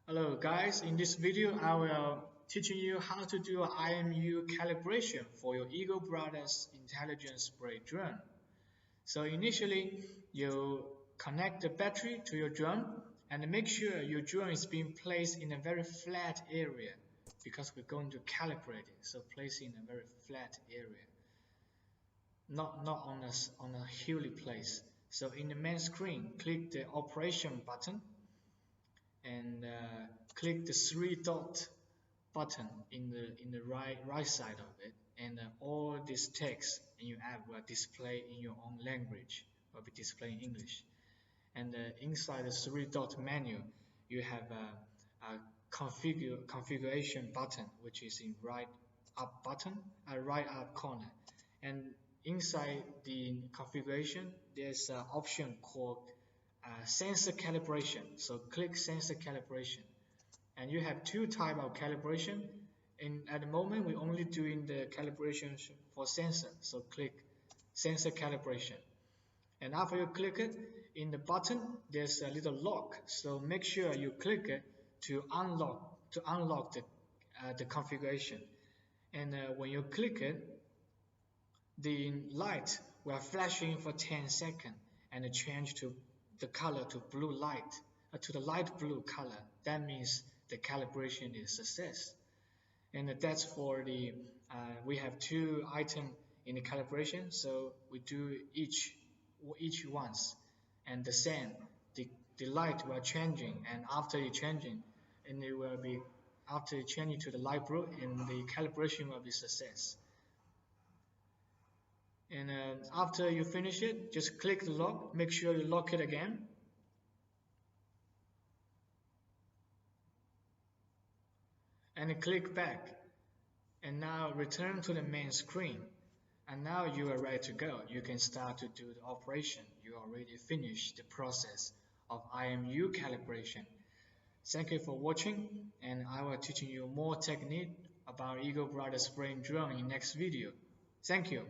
Hello guys, in this video I will teaching you how to do IMU calibration for your Eagle Brothers intelligent spray drone. So initially you connect the battery to your drone and make sure your drone is being placed in a very flat area because we're going to calibrate it. So place it in a very flat area, not on a hilly place. So in the main screen, click the operation button and click the three dot button in the right side of it, and all this text in your app will display in your own language, will be displayed in English. And inside the three dot menu you have a configuration button, which is in right up button, right up corner. And inside the configuration there's an option called sensor calibration. So click sensor calibration, and you have two type of calibration. At the moment we're only doing the calibration for sensor, so click sensor calibration. And after you click it, in the button there's a little lock, so make sure you click it to unlock the configuration. And when you click it, the light will flashing for 10 seconds and change to the color to blue light, to the light blue color. That means the calibration is success. And that's for the we have two items in the calibration, so we do each once, and the same, the light will changing, and after it changing, and it will be after it changing to the light blue, and the calibration will be success. And after you finish it, just click the lock, make sure you lock it again, and click back, and now return to the main screen. And now you are ready to go. You can start to do the operation. You already finished the process of IMU calibration. Thank you for watching, and I will teaching you more technique about Eagle Brothers spraying drone in next video. Thank you.